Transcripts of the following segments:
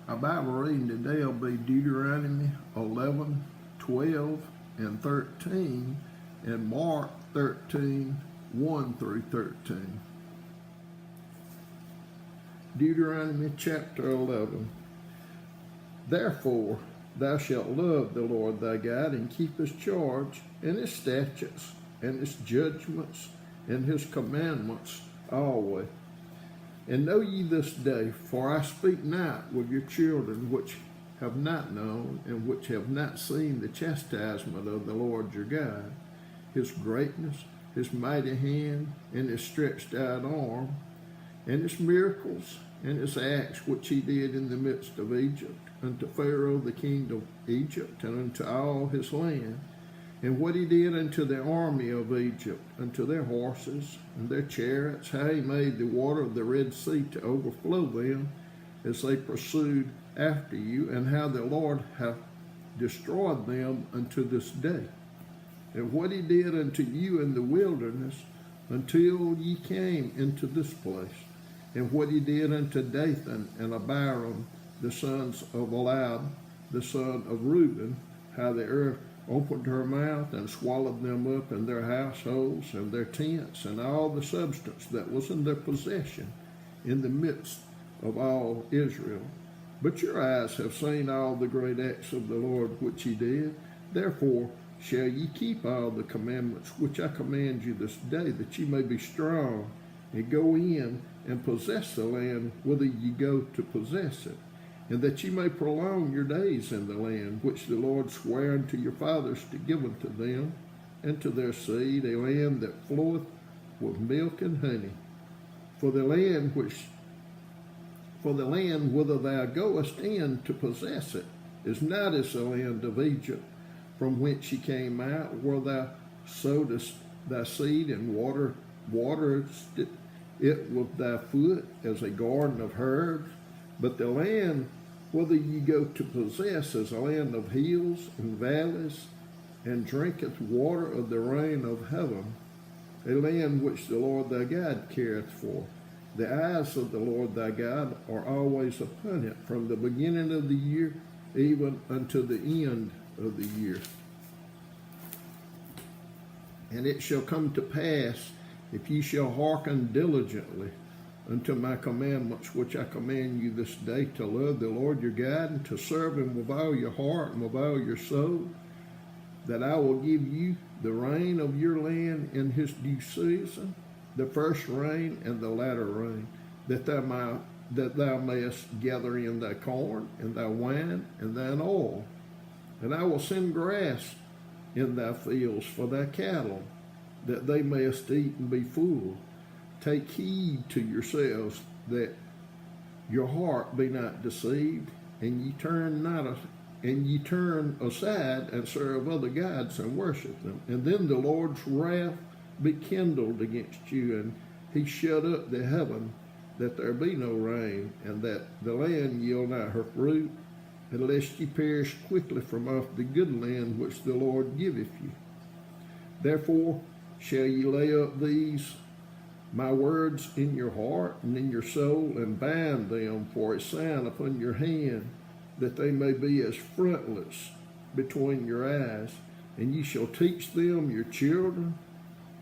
Our Bible reading today will be Deuteronomy 11, 12, and 13, and Mark 13, 1 through 13. Deuteronomy chapter 11. Therefore, thou shalt love the Lord thy God, and keep his charge, and his statutes, and his judgments, and his commandments always. And know ye this day, for I speak not with your children which have not known, and which have not seen the chastisement of the Lord your God, his greatness, his mighty hand, and his stretched out arm, and his miracles, and his acts which he did in the midst of Egypt, unto Pharaoh the king of Egypt, and unto all his land, and what he did unto the army of Egypt, unto their horses and their chariots, how he made the water of the Red Sea to overflow them as they pursued after you, and how the Lord hath destroyed them unto this day, and what he did unto you in the wilderness until ye came into this place, and what he did unto Dathan and Abiram, the sons of Elad, the son of Reuben, how the earth opened her mouth and swallowed them up, and their households and their tents, and all the substance that was in their possession in the midst of all Israel. But your eyes have seen all the great acts of the Lord which he did. Therefore shall ye keep all the commandments which I command you this day, that ye may be strong, and go in and possess the land whither ye go to possess it, and that ye may prolong your days in the land which the Lord sware unto your fathers to give unto them and to their seed, a land that floweth with milk and honey. For the land whither thou goest in to possess it is not as the land of Egypt, from whence ye came out, where thou sowedest thy seed and waterest it with thy foot as a garden of herbs. But the land whither ye go to possess is a land of hills and valleys, and drinketh water of the rain of heaven, a land which the Lord thy God careth for. The eyes of the Lord thy God are always upon it, from the beginning of the year even unto the end of the year. And it shall come to pass, if ye shall hearken diligently unto my commandments which I command you this day, to love the Lord your God, and to serve him with all your heart and with all your soul, that I will give you the rain of your land in his due season, the first rain and the latter rain, that thou mayest gather in thy corn and thy wine and thine oil. And I will send grass in thy fields for thy cattle, that they mayest eat and be full. Take heed to yourselves that your heart be not deceived, and ye turn aside and serve other gods and worship them. And then the Lord's wrath be kindled against you, and he shut up the heaven, that there be no rain, and that the land yield not her fruit, unless ye perish quickly from off the good land which the Lord giveth you. Therefore shall ye lay up these my words in your heart and in your soul, and bind them for a sign upon your hand, that they may be as frontlets between your eyes. And ye shall teach them your children,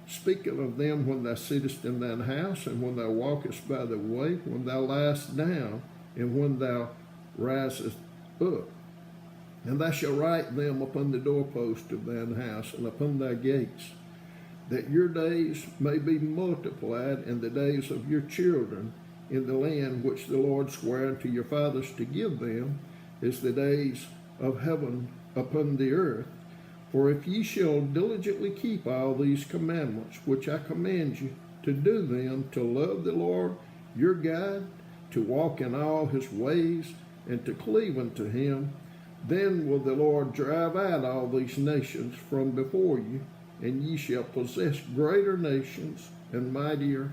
speaking of them when thou sittest in thine house, and when thou walkest by the way, when thou liest down, and when thou risest up. And thou shalt write them upon the doorpost of thine house, and upon thy gates, that your days may be multiplied, and the days of your children in the land which the Lord sware unto your fathers to give them, is the days of heaven upon the earth. For if ye shall diligently keep all these commandments which I command you, to do them, to love the Lord your God, to walk in all his ways, and to cleave unto him, then will the Lord drive out all these nations from before you, and ye shall possess greater nations and mightier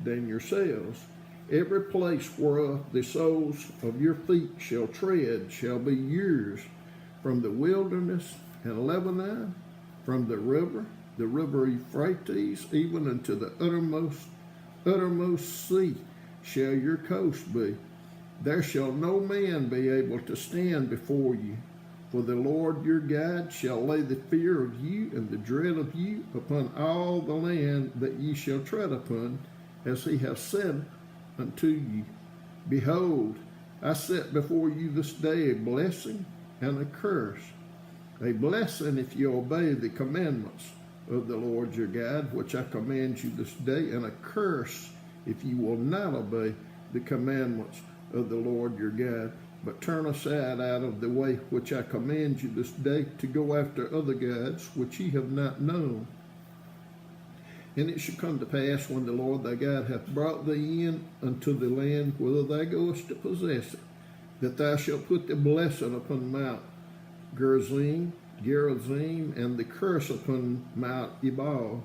than yourselves. Every place whereof the soles of your feet shall tread shall be yours, from the wilderness and Lebanon, from the river Euphrates, even unto the uttermost sea shall your coast be. there shall no man be able to stand before you. For the Lord your God shall lay the fear of you and the dread of you upon all the land that ye shall tread upon, as he hath said unto you. Behold, I set before you this day a blessing and a curse. A blessing if you obey the commandments of the Lord your God, which I command you this day, and a curse if you will not obey the commandments of the Lord your God, but turn aside out of the way which I command you this day, to go after other gods which ye have not known. And it shall come to pass, when the Lord thy God hath brought thee in unto the land whither thou goest to possess it, that thou shalt put the blessing upon Mount Gerizim, and the curse upon Mount Ebal.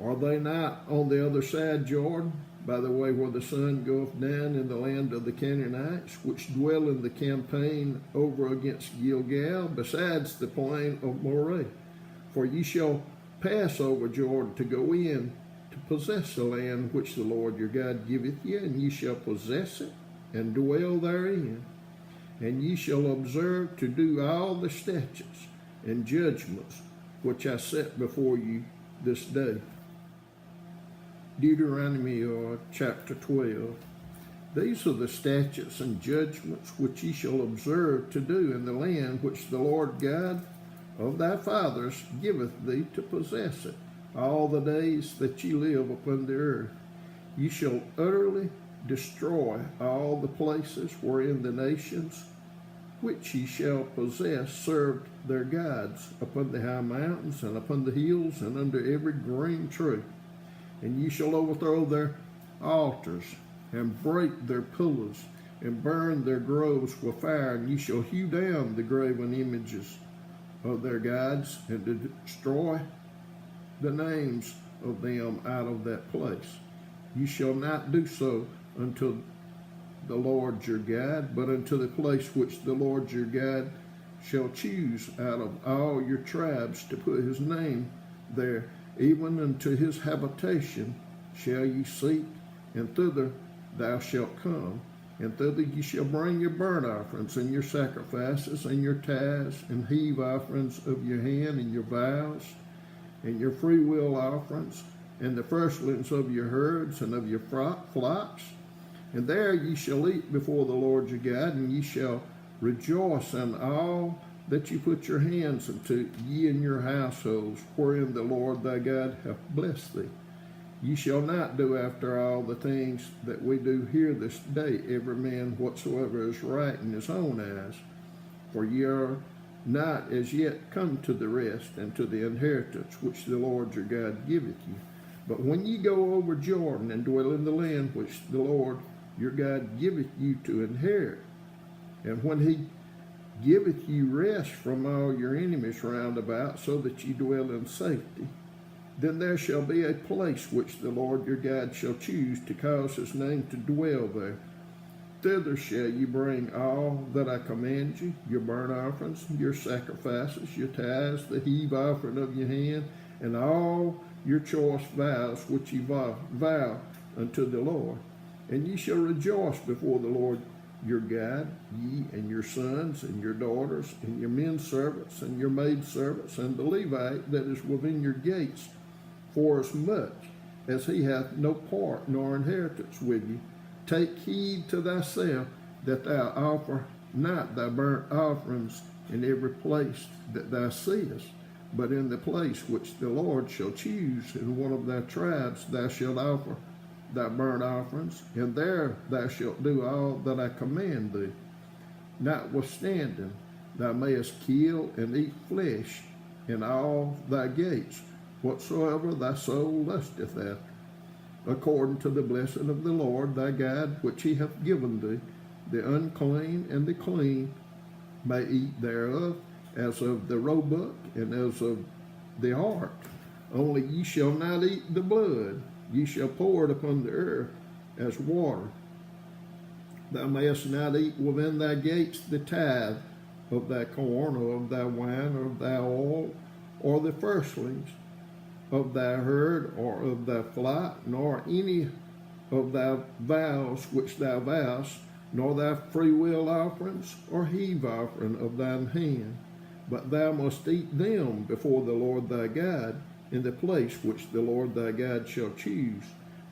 Are they not on the other side Jordan, by the way where the sun goeth down, in the land of the Canaanites, which dwell in the campaign over against Gilgal, besides the plain of Moreh? For ye shall pass over Jordan to go in to possess the land which the Lord your God giveth you, and ye shall possess it and dwell therein. And ye shall observe to do all the statutes and judgments which I set before you this day. Deuteronomy chapter 12. These are the statutes and judgments which ye shall observe to do in the land which the Lord God of thy fathers giveth thee to possess it, all the days that ye live upon the earth. Ye shall utterly destroy all the places wherein the nations which ye shall possess served their gods, upon the high mountains and upon the hills and under every green tree. And ye shall overthrow their altars, and break their pillars, and burn their groves with fire. And ye shall hew down the graven images of their gods, and to destroy the names of them out of that place. Ye shall not do so unto the Lord your God, but unto the place which the Lord your God shall choose out of all your tribes to put his name there, even unto his habitation shall ye seek, and thither thou shalt come, and thither ye shall bring your burnt offerings, and your sacrifices, and your tithes, and heave offerings of your hand, and your vows, and your freewill offerings, and the firstlings of your herds and of your flocks. And there ye shall eat before the Lord your God, and ye shall rejoice in all that ye put your hands unto, ye and your households, wherein the Lord thy God hath blessed thee. Ye shall not do after all the things that we do here this day, every man whatsoever is right in his own eyes. For ye are not as yet come to the rest and to the inheritance which the Lord your God giveth you. But when ye go over Jordan and dwell in the land which the Lord your God giveth you to inherit, and when he giveth you rest from all your enemies round about, so that ye dwell in safety, then there shall be a place which the Lord your God shall choose to cause his name to dwell there. Thither shall ye bring all that I command you, your burnt offerings, your sacrifices, your tithes, the heave offering of your hand, and all your choice vows which ye vow unto the Lord. And ye shall rejoice before the Lord your God, ye and your sons and your daughters, and your men servants and your maid servants, and the Levite that is within your gates, forasmuch as he hath no part nor inheritance with you. Take heed to thyself that thou offer not thy burnt offerings in every place that thou seest, but in the place which the Lord shall choose in one of thy tribes thou shalt offer thy burnt offerings, and there thou shalt do all that I command thee. Notwithstanding, thou mayest kill and eat flesh in all thy gates, whatsoever thy soul lusteth after, according to the blessing of the Lord thy God, which he hath given thee. The unclean and the clean may eat thereof, as of the roebuck and as of the hart. Only ye shall not eat the blood. Ye shall pour it upon the earth as water. Thou mayest not eat within thy gates the tithe of thy corn, or of thy wine, or of thy oil, or the firstlings of thy herd, or of thy flock, nor any of thy vows which thou vowest nor thy freewill offerings or heave offering of thine hand, but thou must eat them before the Lord thy God in the place which the Lord thy God shall choose,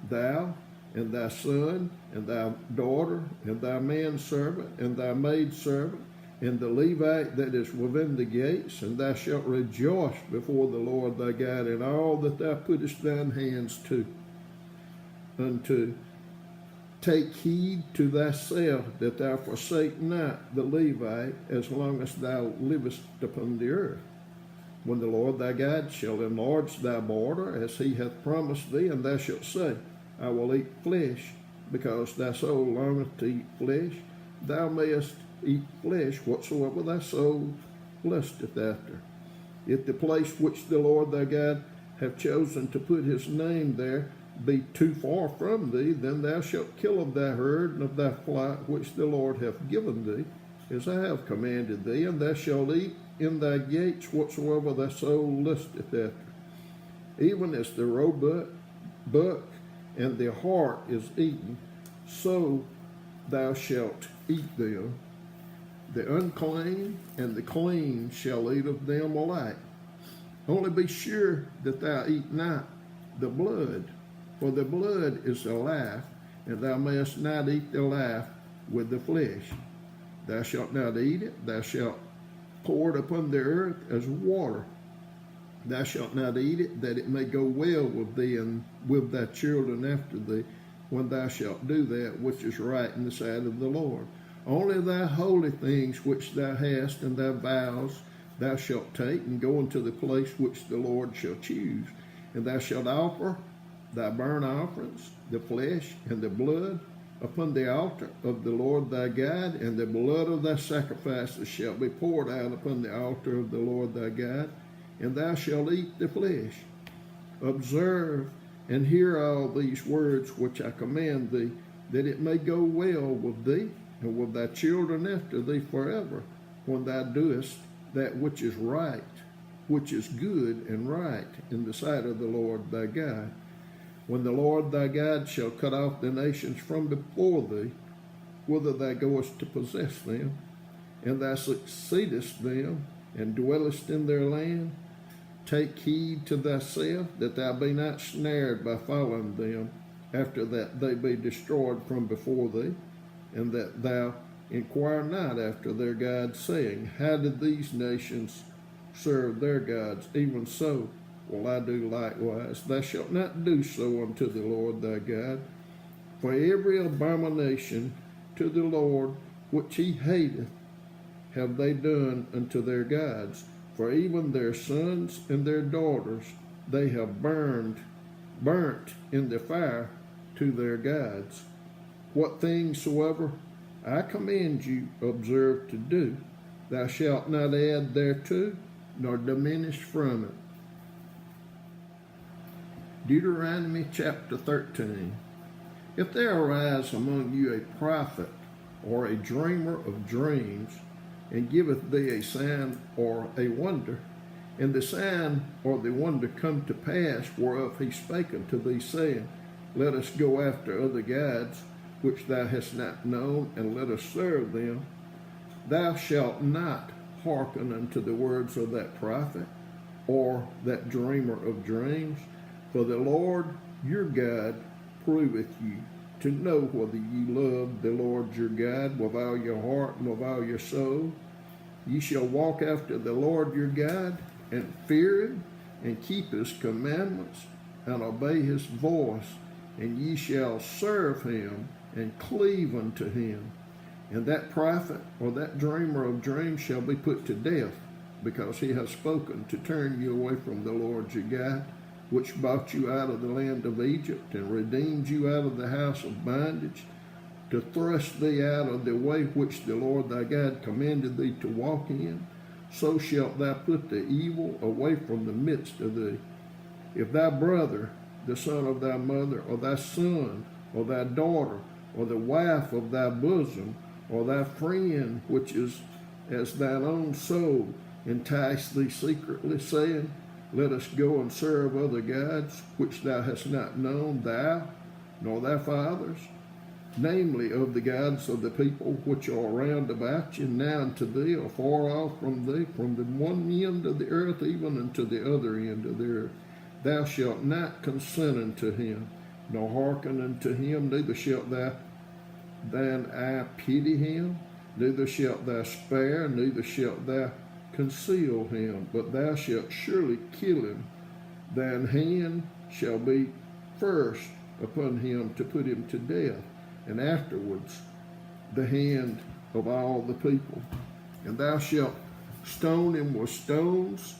thou and thy son and thy daughter and thy manservant and thy maidservant and the Levite that is within the gates, and thou shalt rejoice before the Lord thy God in all that thou puttest thine hands to, unto. Take heed to thyself that thou forsake not the Levite as long as thou livest upon the earth. When the Lord thy God shall enlarge thy border as he hath promised thee, and thou shalt say, I will eat flesh, because thy soul longeth to eat flesh, thou mayest eat flesh whatsoever thy soul lusteth after. If the place which the Lord thy God hath chosen to put his name there be too far from thee, then thou shalt kill of thy herd and of thy flock which the Lord hath given thee, as I have commanded thee, and thou shalt eat in thy gates whatsoever thy soul lusteth after. Even as the roebuck, buck, and the hart is eaten, so thou shalt eat them. The unclean and the clean shall eat of them alike. Only be sure that thou eat not the blood, for the blood is the life, and thou mayest not eat the life with the flesh. Thou shalt not eat it, thou shalt pour it upon the earth as water. Thou shalt not eat it, that it may go well with thee and with thy children after thee, when thou shalt do that which is right in the sight of the Lord. Only thy holy things which thou hast and thy vows thou shalt take, and go into the place which the Lord shall choose. And thou shalt offer thy burnt offerings, the flesh and the blood, upon the altar of the Lord thy God, and the blood of thy sacrifices shall be poured out upon the altar of the Lord thy God, and thou shalt eat the flesh. Observe and hear all these words which I command thee, that it may go well with thee and with thy children after thee forever, when thou doest that which is right, which is good and right in the sight of the Lord thy God. When the Lord thy God shall cut off the nations from before thee, whither thou goest to possess them, and thou succeedest them, and dwellest in their land, take heed to thyself that thou be not snared by following them, after that they be destroyed from before thee, and that thou inquire not after their gods, saying, how did these nations serve their gods? Even so will I do likewise. Thou shalt not do so unto the Lord thy God. For every abomination to the Lord which he hateth have they done unto their gods. For even their sons and their daughters they have burnt in the fire to their gods. What things soever I command you, observe to do, thou shalt not add thereto, nor diminish from it. Deuteronomy chapter 13. If there arise among you a prophet or a dreamer of dreams, and giveth thee a sign or a wonder, and the sign or the wonder come to pass whereof he spake unto thee, saying, let us go after other gods, which thou hast not known, and let us serve them, thou shalt not hearken unto the words of that prophet or that dreamer of dreams. For the Lord your God proveth you, to know whether ye love the Lord your God with all your heart and with all your soul. Ye shall walk after the Lord your God, and fear him, and keep his commandments, and obey his voice, and ye shall serve him, and cleave unto him. And that prophet or that dreamer of dreams shall be put to death, because he has spoken to turn you away from the Lord your God, which brought you out of the land of Egypt, and redeemed you out of the house of bondage, to thrust thee out of the way which the Lord thy God commanded thee to walk in. So shalt thou put the evil away from the midst of thee. If thy brother, the son of thy mother, or thy son, or thy daughter, or the wife of thy bosom, or thy friend, which is as thine own soul, entice thee secretly, saying, let us go and serve other gods, which thou hast not known, thou, nor thy fathers, namely of the gods of the people which are round about you, now unto thee, or far off from thee, from the one end of the earth even unto the other end of the earth. Thou shalt not consent unto him, nor hearken unto him, neither shalt thine eye pity him, neither shalt thou spare, neither shalt thou conceal him, but thou shalt surely kill him. Thine hand shall be first upon him to put him to death, and afterwards the hand of all the people. And thou shalt stone him with stones,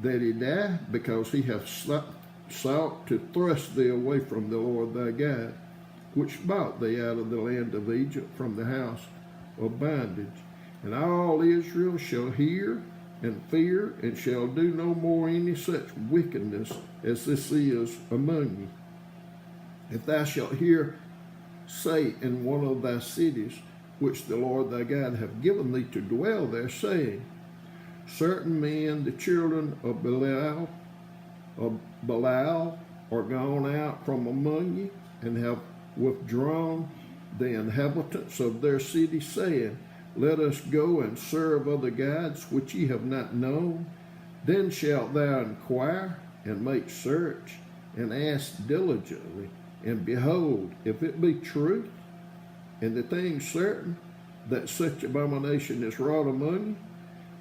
that he die, because he hath sought to thrust thee away from the Lord thy God, which brought thee out of the land of Egypt, from the house of bondage. And all Israel shall hear and fear, and shall do no more any such wickedness as this is among you. If thou shalt hear say in one of thy cities, which the Lord thy God hath given thee to dwell there, saying, certain men, the children of Belial, are gone out from among you, and have withdrawn the inhabitants of their city, saying, let us go and serve other gods which ye have not known. Then shalt thou inquire and make search, and ask diligently, and behold, if it be true, and the thing certain, that such abomination is wrought among you,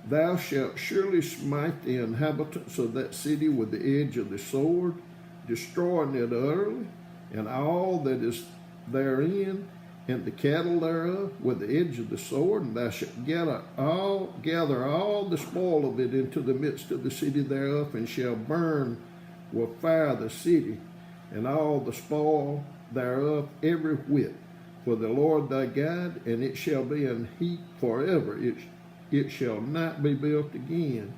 thou shalt surely smite the inhabitants of that city with the edge of the sword, destroying it utterly, and all that is therein, and the cattle thereof with the edge of the sword, and thou shalt gather all the spoil of it into the midst of the city thereof, and shall burn with fire the city, and all the spoil thereof every whit, for the Lord thy God, and it shall be an heap forever. It shall not be built again.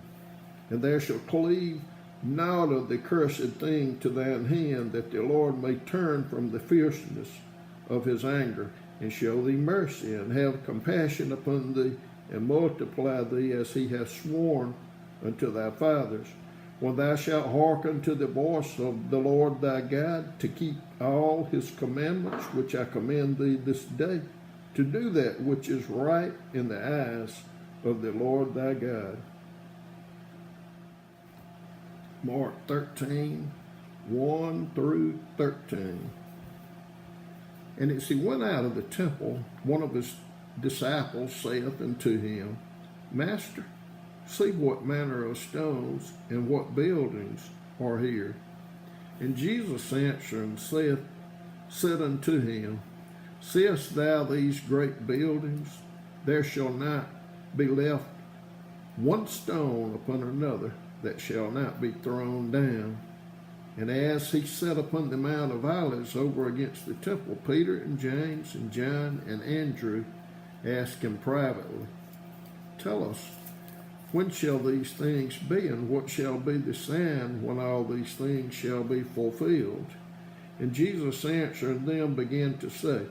And there shall cleave naught of the cursed thing to thine hand, that the Lord may turn from the fierceness of his anger, and show thee mercy, and have compassion upon thee, and multiply thee as he hath sworn unto thy fathers. When thou shalt hearken to the voice of the Lord thy God, to keep all his commandments which I command thee this day, to do that which is right in the eyes of the Lord thy God. Mark 13, 1 through 13. And as he went out of the temple, one of his disciples saith unto him, Master, see what manner of stones and what buildings are here. And Jesus answering said unto him, seest thou these great buildings? There shall not be left one stone upon another that shall not be thrown down. And as he sat upon the Mount of Olives over against the temple, Peter and James and John and Andrew asked him privately, tell us, when shall these things be, and what shall be the sign when all these things shall be fulfilled? And Jesus answering them began to say,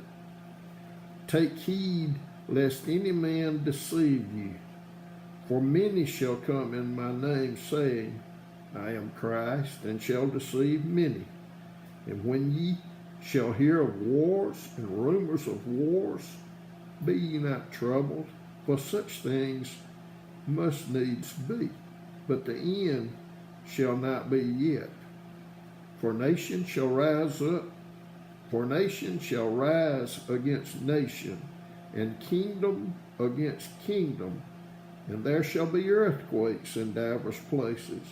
take heed lest any man deceive you. For many shall come in my name, saying, I am Christ, and shall deceive many. And when ye shall hear of wars and rumors of wars, be ye not troubled, for such things must needs be, but the end shall not be yet. For nation shall rise against nation, and kingdom against kingdom, and there shall be earthquakes in divers places,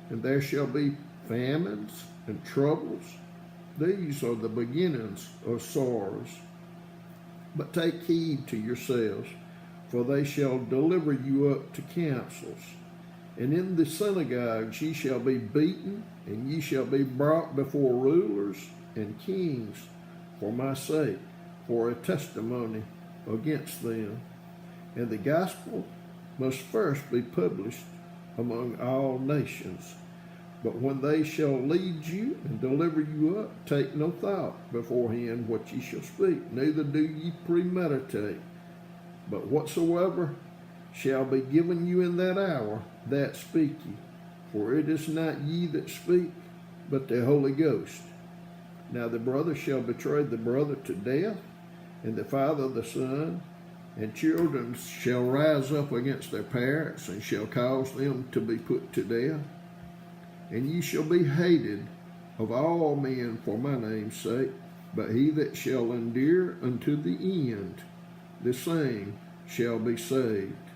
and there shall be famines and troubles. These are the beginnings of sorrows. But take heed to yourselves, for they shall deliver you up to councils. And in the synagogues ye shall be beaten, and ye shall be brought before rulers and kings for my sake, for a testimony against them. And the gospel must first be published among all nations. But when they shall lead you and deliver you up, take no thought beforehand what ye shall speak, neither do ye premeditate. But whatsoever shall be given you in that hour, that speak ye. For it is not ye that speak, but the Holy Ghost. Now the brother shall betray the brother to death, and the father the son, and children shall rise up against their parents, and shall cause them to be put to death. And ye shall be hated of all men for my name's sake, but he that shall endure unto the end, the same shall be saved.